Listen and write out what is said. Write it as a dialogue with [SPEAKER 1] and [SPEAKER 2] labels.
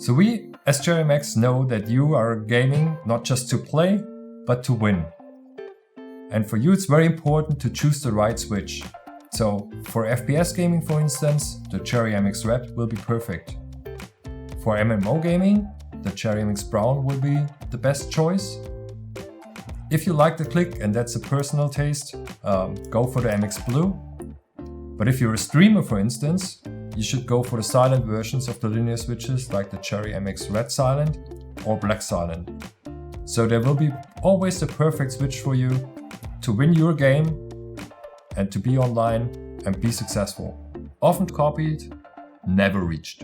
[SPEAKER 1] So we, as Cherry MX, know that you are gaming not just to play, but to win. And for you it's very important to choose the right switch. So for FPS gaming, for instance, the Cherry MX Red will be perfect. For MMO gaming, the Cherry MX Brown will be the best choice. If you like the click and that's a personal taste, go for the MX Blue. But if you're a streamer, for instance, you should go for the silent versions of the linear switches like the Cherry MX Red Silent or Black Silent. So there will be always the perfect switch for you to win your game and to be online and be successful. Often copied, never reached.